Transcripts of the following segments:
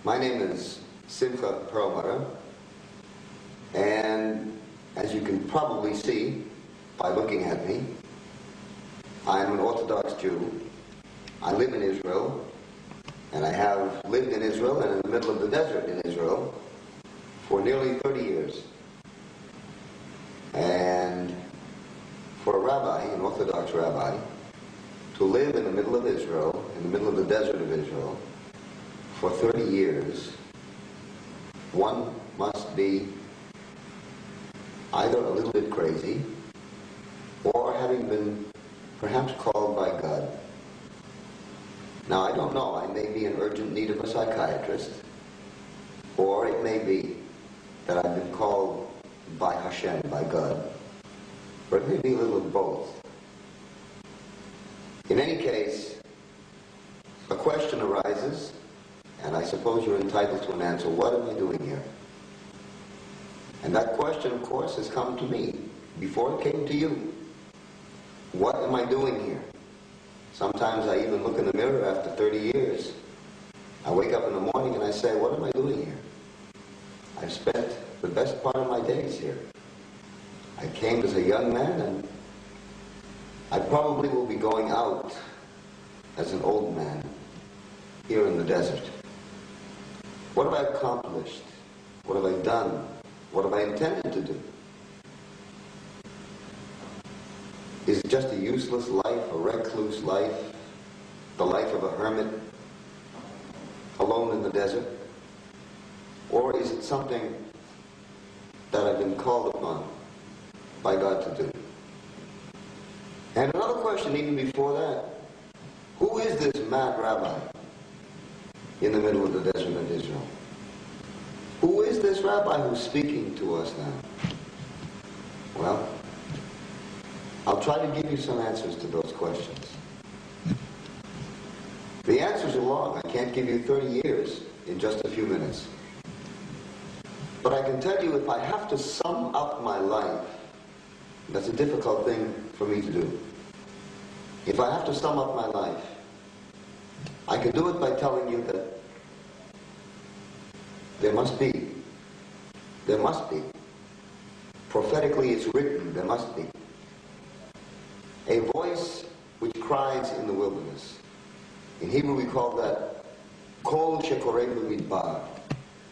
My name is Simcha Perlmutter, and as you can probably see by looking at me, I'm an Orthodox Jew. I live in Israel, and I have lived in Israel and in the middle of the desert in Israel for nearly 30 years. And for a rabbi, an Orthodox rabbi, to live in the middle of Israel, in the middle of the desert of Israel, for 30 years, one must be either a little bit crazy or having been perhaps called by God. Now, I don't know. I may be in urgent need of a psychiatrist, or it may be that I've been called by Hashem, by God, or it may be a little of both. In any case, a question arises, and I suppose you're entitled to an answer. What am I doing here? And that question, of course, has come to me before it came to you. What am I doing here? Sometimes I even look in the mirror after 30 years. I wake up in the morning and I say, what am I doing here? I've spent the best part of my days here. I came as a young man, and I probably will be going out as an old man here in the desert. What have I accomplished? What have I done? What have I intended to do? Is it just a useless life, a recluse life, the life of a hermit, alone in the desert? Or is it something that I've been called upon by God to do? And another question even before that, who is this mad rabbi in the middle of the desert of Israel? Who is this rabbi who's speaking to us now? Well, I'll try to give you some answers to those questions. The answers are long. I can't give you 30 years in just a few minutes. But I can tell you, if I have to sum up my life, that's a difficult thing for me to do. If I have to sum up my life, I can do it by telling you that there must be, prophetically it's written, there must be a voice which cries in the wilderness. In Hebrew we call that Kol Shekoreh B'Midbar,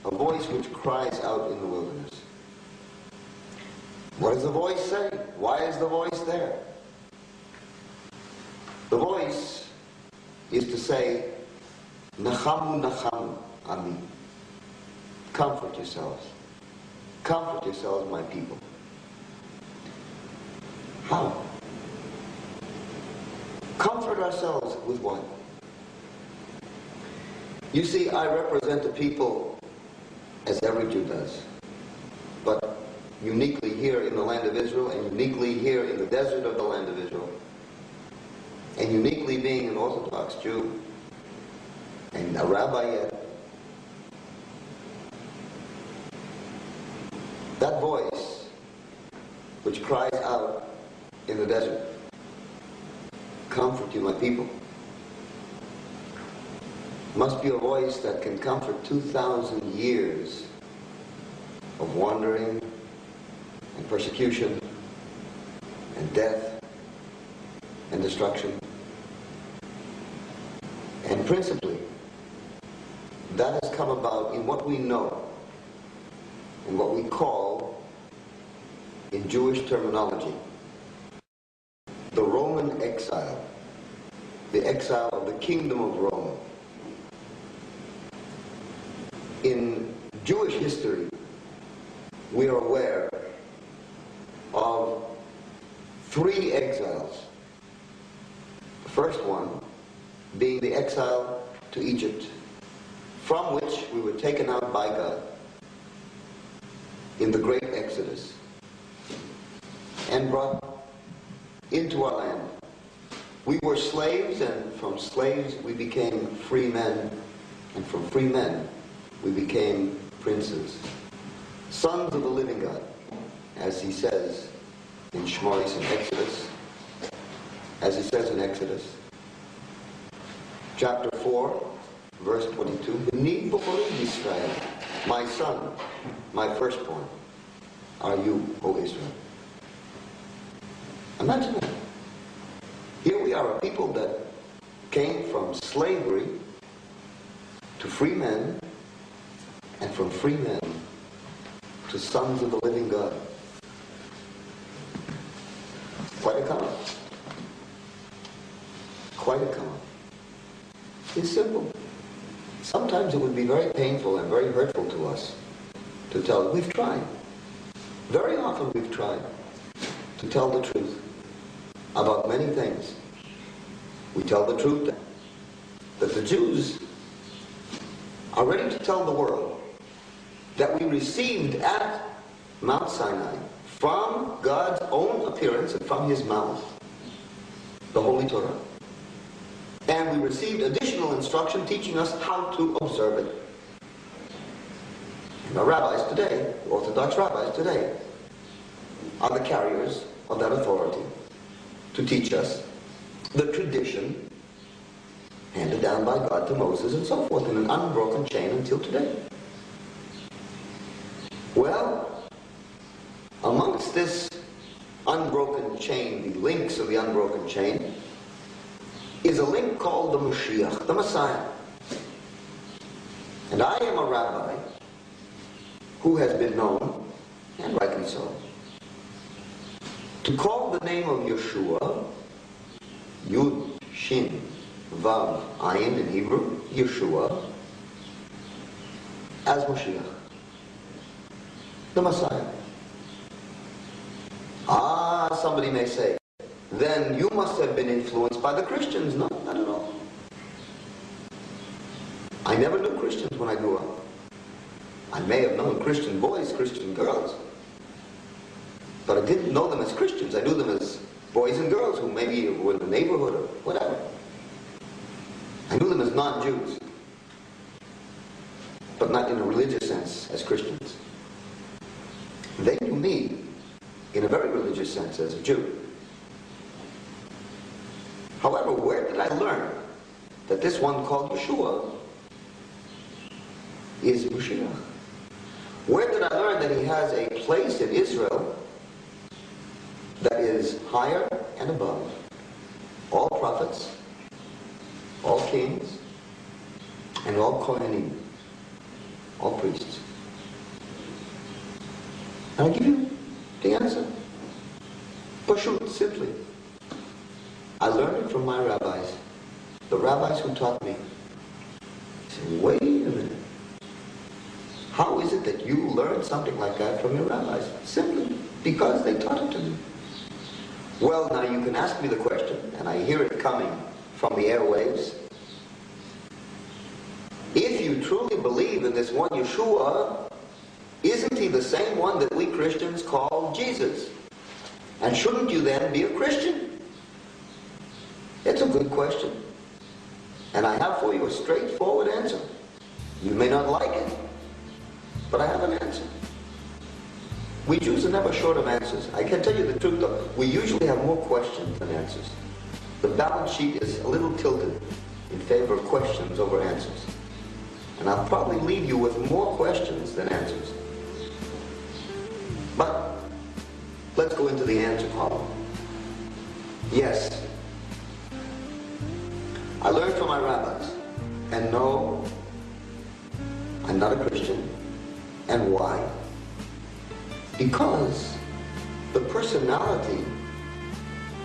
a voice which cries out in the wilderness. What does the voice say? Why is the voice there? The voice is to say, Nachamu Nachamu Ami. Comfort yourselves. Comfort yourselves, my people. How? Comfort ourselves with what? You see, I represent the people as every Jew does, but uniquely here in the land of Israel, and uniquely here in the desert of the land of Israel, and uniquely being an Orthodox Jew and a rabbi yet. That voice which cries out in the desert, comfort you, my people, must be a voice that can comfort 2,000 years of wandering and persecution and death and destruction. And principally, that has come about in what we know, in what we call, in Jewish terminology, the Roman exile, the exile of the kingdom of Rome. In Jewish history, we are aware of 3 exiles. The first one being the exile to Egypt, from which we were taken out by God in the great Exodus and brought into our land. We were slaves, and from slaves we became free men, and from free men we became princes, sons of the living God, as he says in Shmois in Exodus, as he says in Exodus chapter 4, verse 22, B'ni B'chori Yisrael, my son, my firstborn, are you, O Israel. Imagine that. Here we are, a people that came from slavery to free men, and from free men to sons of the living God. Quite a come up. Quite a come up. It's simple. Sometimes it would be very painful and very hurtful to us to tell. We've tried. Very often we've tried to tell the truth about many things. We tell the truth that the Jews are ready to tell the world that we received at Mount Sinai from God's own appearance and from His mouth the Holy Torah. And we received additional instruction teaching us how to observe it. And our rabbis today, Orthodox rabbis today, are the carriers of that authority to teach us the tradition handed down by God to Moses and so forth in an unbroken chain until today. Well, amongst this unbroken chain, the links of the unbroken chain, is a link called the Mashiach, the Messiah. And I am a rabbi who has been known, and rightly so, to call the name of Yeshua, Yud, Shin, Vav, Ayin in Hebrew, Yeshua, as Mashiach, the Messiah. Somebody may say, then you must have been influenced by the Christians. No, not at all. I never knew Christians when I grew up. I may have known Christian boys, Christian girls, but I didn't know them as Christians. I knew them as boys and girls who maybe were in the neighborhood or whatever. I knew them as non-Jews, but not in a religious sense as Christians. They knew me in a very religious sense as a Jew. However, where did I learn that this one called Yeshua is Mashiach? Where did I learn that he has a place in Israel that is higher and above all prophets, all kings, and all Kohanim, all priests? And I'll give you the answer. Pashut, simply. I learned it from my rabbis, the rabbis who taught me. I said, wait a minute. How is it that you learned something like that from your rabbis? Simply because they taught it to me. Well, now you can ask me the question, and I hear it coming from the airwaves. If you truly believe in this one Yeshua, isn't he the same one that we Christians call Jesus? And shouldn't you then be a Christian? It's a good question. And I have for you a straightforward answer. You may not like it, but I have an answer. We Jews are never short of answers. I can tell you the truth though, we usually have more questions than answers. The balance sheet is a little tilted in favor of questions over answers. And I'll probably leave you with more questions than answers. But let's go into the answer column. Yes, I learned from my rabbis. And no, I'm not a Christian. And why? Because the personality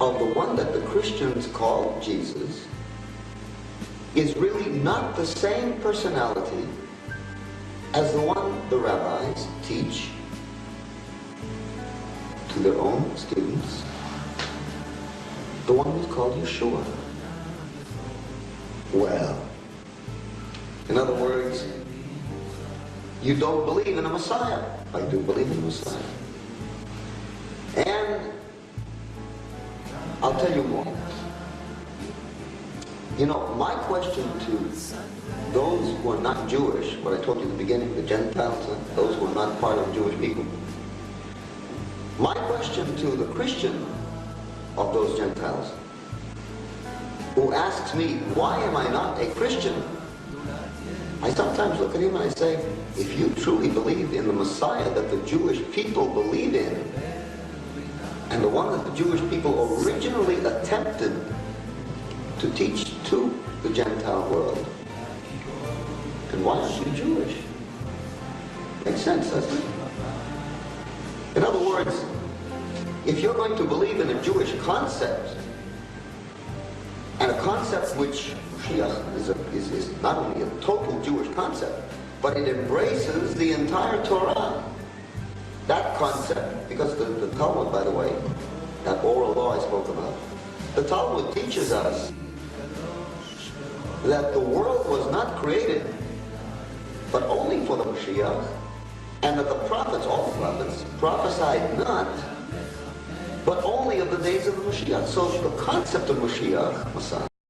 of the one that the Christians call Jesus is really not the same personality as the one the rabbis teach to their own students, the one who's called Yeshua. Well, in other words, you don't believe in a Messiah. I do believe in a Messiah. And I'll tell you more. You know, my question to those who are not Jewish, what I told you at the beginning, the Gentiles, those who are not part of Jewish people, my question to the Christian of those Gentiles who asks me, why am I not a Christian? I sometimes look at him and I say, if you truly believe in the Messiah that the Jewish people believe in, and the one that the Jewish people originally attempted to teach to the Gentile world, then why aren't you Jewish? Makes sense, doesn't it? In other words, if you're going to believe in a Jewish concept, and a concept which Mashiach is not only a total Jewish concept, but it embraces the entire Torah. That concept, because the Talmud, by the way, that oral law I spoke about, the Talmud teaches us that the world was not created but only for the Mashiach, and that the prophets, all the prophets, prophesied not but only of the days of the Mashiach. So the concept of Mashiach, Messiah,